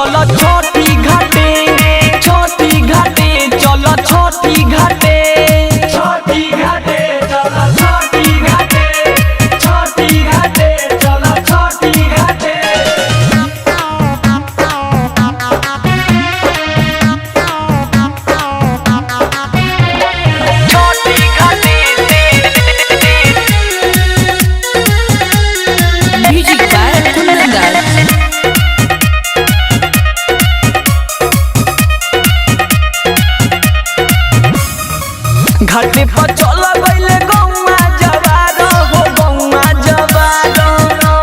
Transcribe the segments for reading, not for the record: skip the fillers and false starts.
चलो छोटी घाटे, छोटी घाटे चलो छोटी घाटे, छोटी घाटे चलो छोटी घाटे, छोटी घाटे चलो छोटी घाटे। घाटे पर चल गइले गौवा जवार हो, गौवा जवार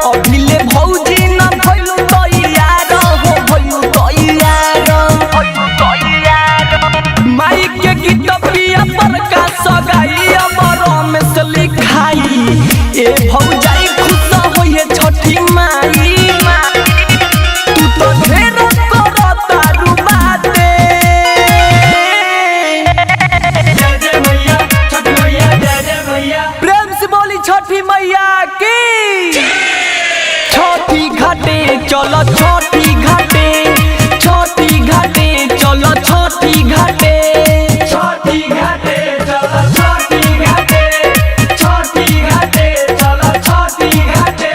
अभिले भौजी न भइलु तैयार हो, भइलु तैयार, भइलु तैयार। माई के गीत पिया पर का सगाई अमर में से लिखाई, ए भौजाई खुश होइए छठी माई। तू तो ढेर करता रुबाते, प्रेम से बोली छठी मैया की। छोटी घाटे चलो छोटी घाटे, छोटी घाटे चलो छोटी घाटे, छोटी घाटे चलो छोटी घाटे, छोटी घाटे चलो छोटी घाटे।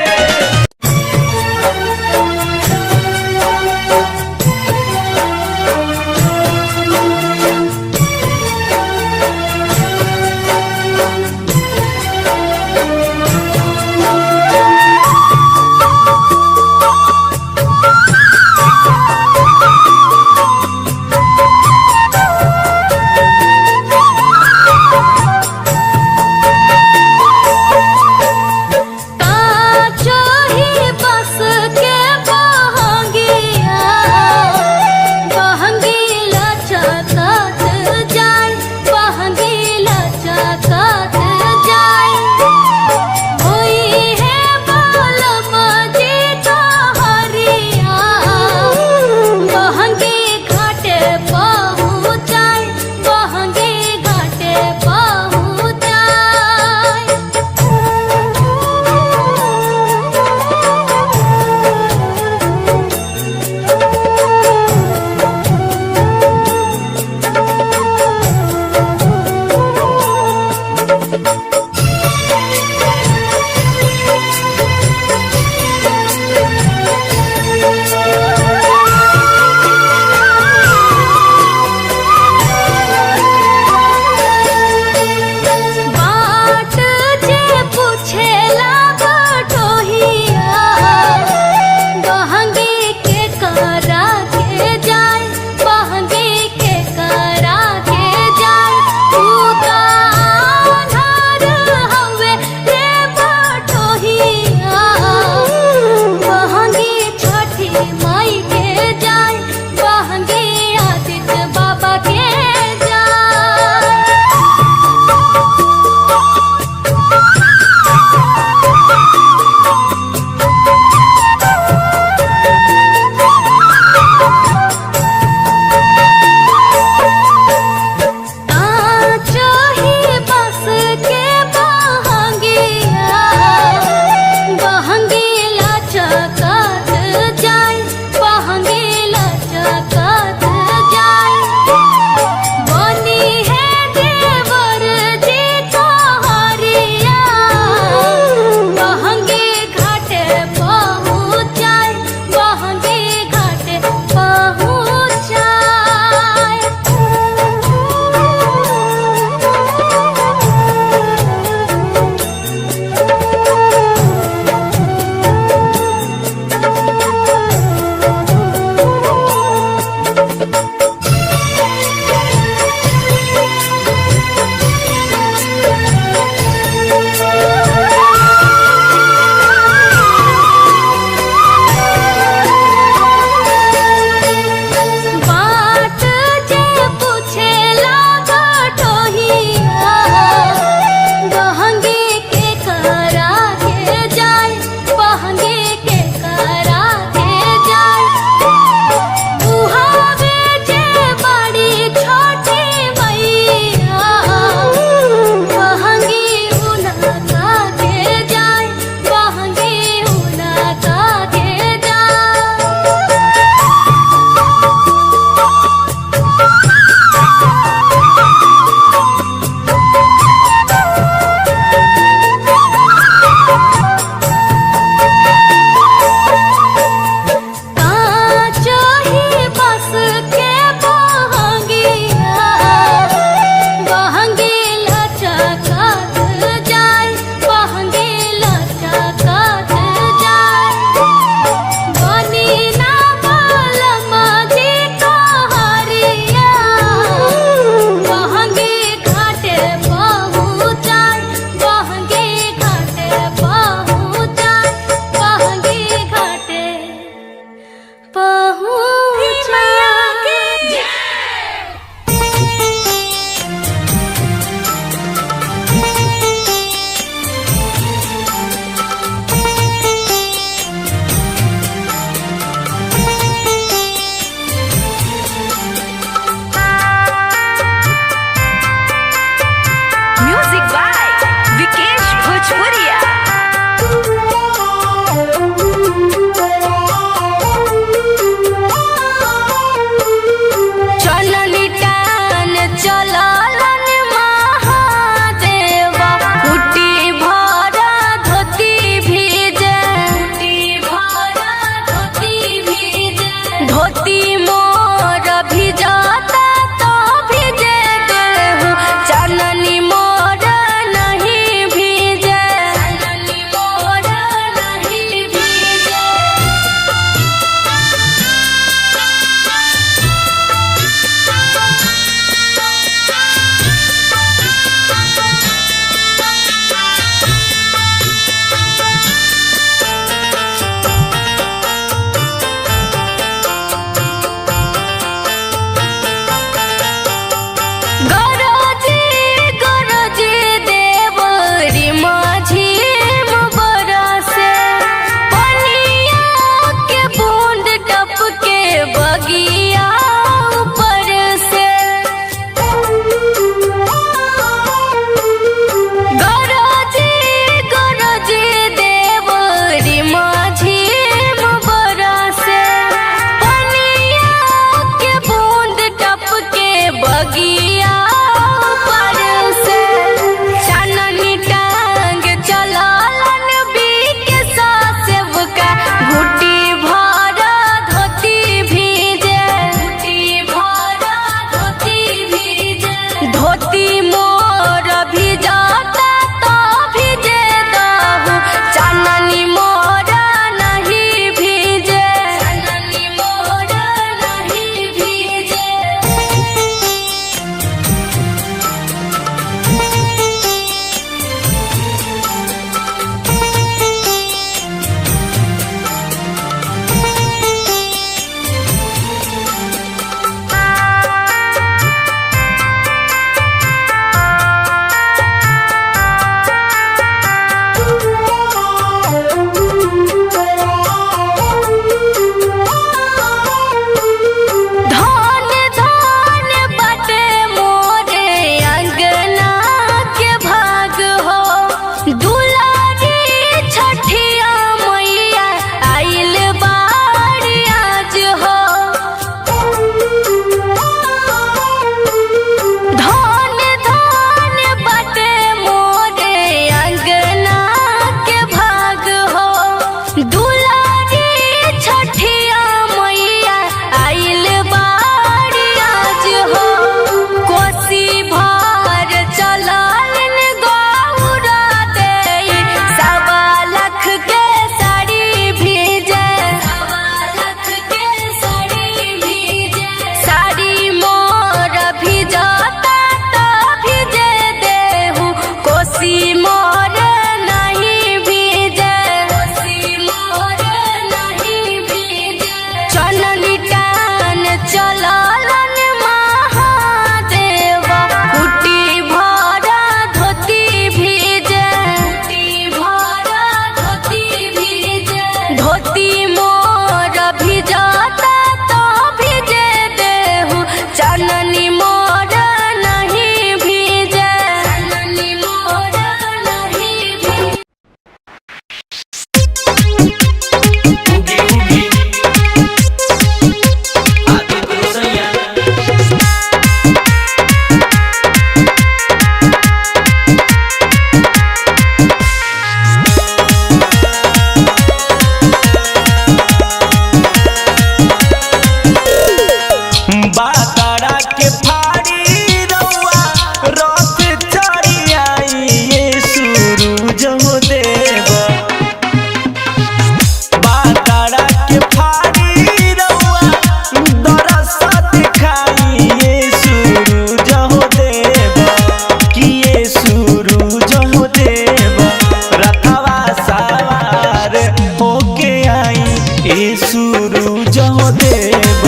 देव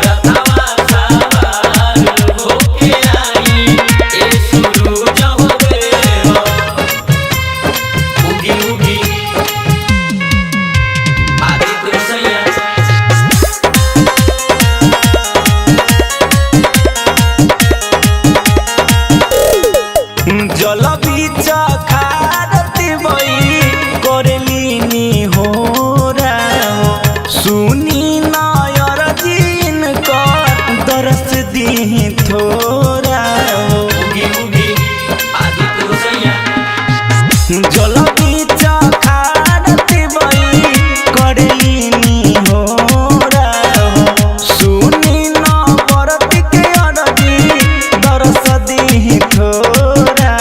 रथवा सवार होके आई ए सूरज देव उगी उगी आदित्य सैया जल बीच खारती बई करलिनी हो सुनी नायर दिन कर दरस दी थोड़ा उगी उगी आदित्य सैया जल बीच खारती बई करलिनी हो सुनी न बरती के अरजी दरस दी थोड़ा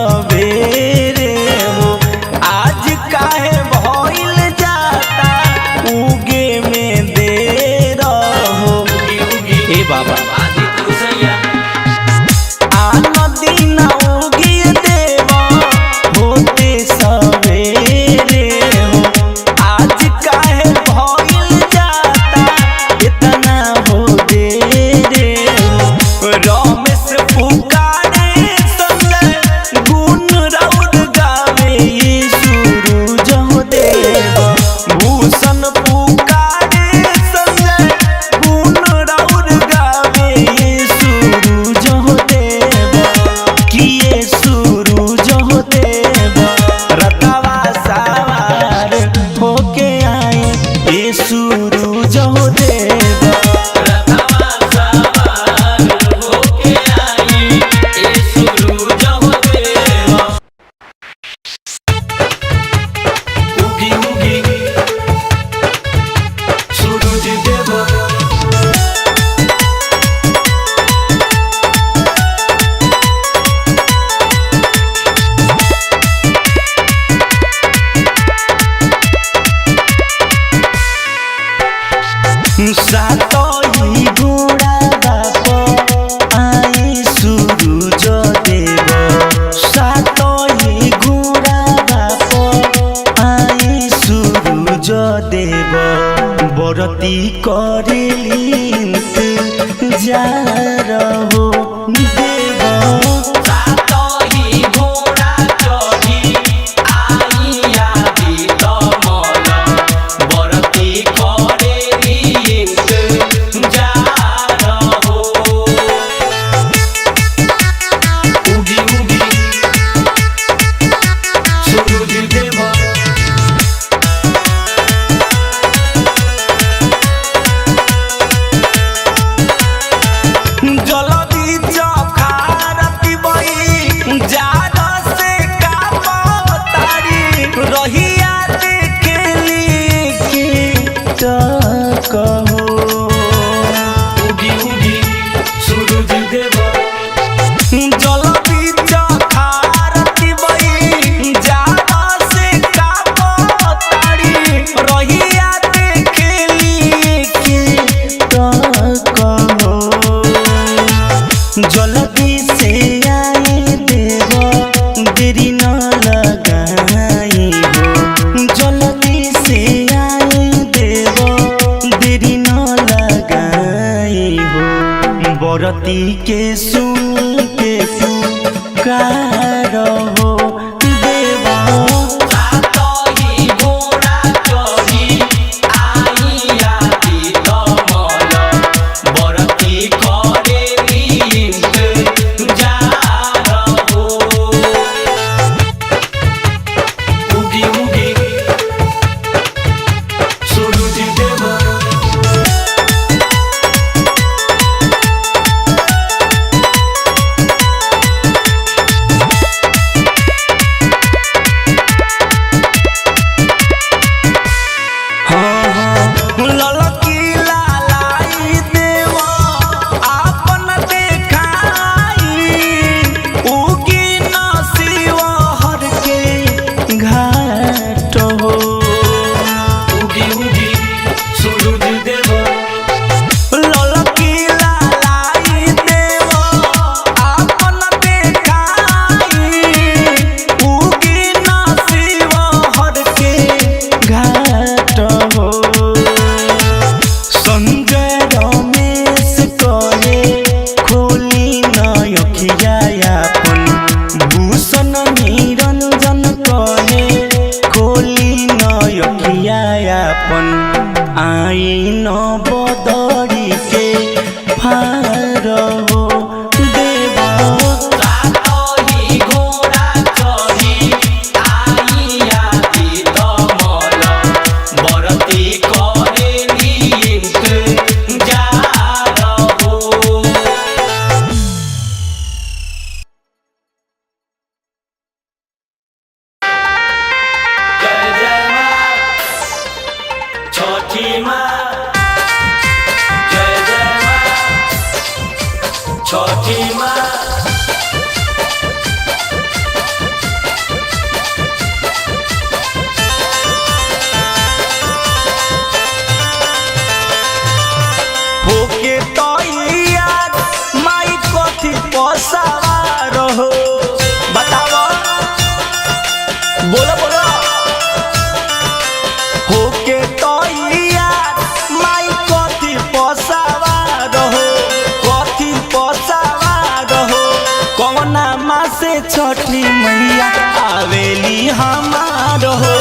सवेरे हो आज काहे भइल जाता उगे में देर हो हे बाबा आदित्य सैया आन दिन उगी देव होते सवेरे हो आज काहे भइल जाता इतना हो देर हो रमेश पुकारे भूषण पुकारे संजय गुण राउर गावे सूरज देव किए सूरज देव रतवा सवार होके आए ए सूरज देव रथवा सवार होके आई ए सूरज देव उगी उगी सूरज देव सातो ही घोड़ा बाप आई सूरज देव सातो ही घोड़ा बाप आई सूरज देव बरती करेली जा रहो देव सातो ही घोड़ा चढ़ी आई आदित्य मल बरती करेली इंतजार हो उगी उगी सूरज देव जल बीच खारती बई जाद से का तारी रहिया देखली की कहो उगी उगी सूरज देव जल बीच खारती बई जाद से का तारी रहिया देखली की कहो जल्दी से आए देव देरी न लगाई हो जल्दी से आए देव देरी न लगाई हो बरती के सुन के पुकार हो देव सातो ही घोड़ा चढ़ी आई आदित्य छठी माँ होके तैयार माई कथी पसावार हो बताओ बोलो बोलो होके तैयार माई कथी पसावार हो कथी पसावार हो कौना माँ से छठी मैया आवेली हमार हो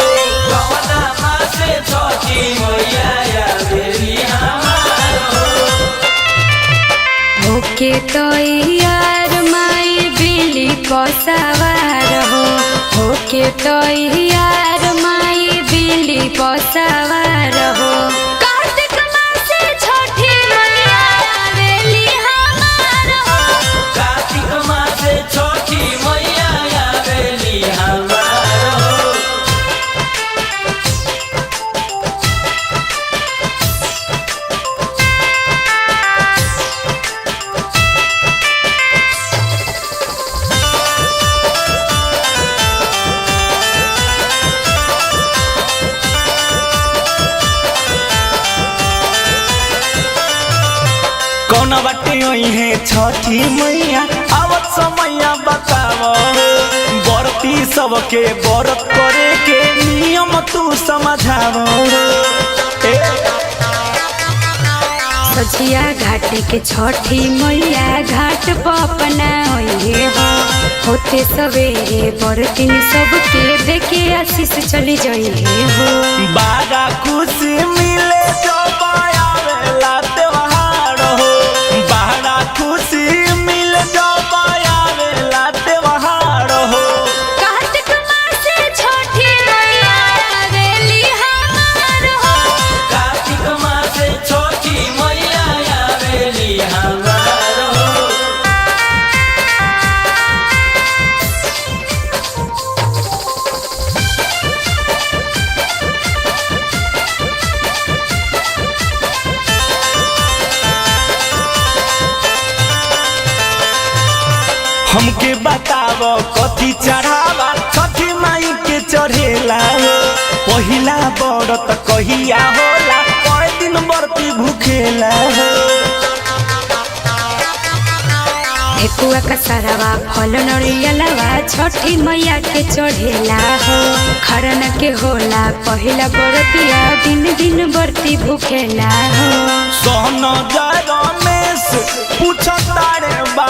कवना माँ से छठी मैया आवेली हमार हो। होके तैयार माई बिली पसावार हो होके तैयार माई बिली पसावार हो कार्तिक मास से छठी मैया आवेली हमार हो कार्तिक माँ से छठी मैया आवेली हमार हो। कौन बाटे है छठी मैया आवत समैया बताओ बरती सबके व्रत करे के नियम तू समझाओ सजिया घाट के छठी मैया घाट पर अपना होइए हो होते सवेरे बरतिन सबके देखे आशीष चली जाइए हो बड़ा खुशी मिले जब आवेला त्योहार हो बड़ा खुशी मिले जब आवेला त्योहार हो कार्तिक मास से छठी मैया आवेली हमार हो कार्तिक माँ से छठी मैया आवेली हमार हो। हमके बताओ कथी चढ़ावा छठी माई के चढ़ेला हो पहिला व्रत कहिया होला कई दिन बरती भूखेला हो ठेकुआ का सारावा फल नरियलवा छठी मैया के चढ़ेला हो खरन के होला पहिला बरतिया दिन दिन बरती भूखेला हो सोहन जय रमेश पूछतारे बा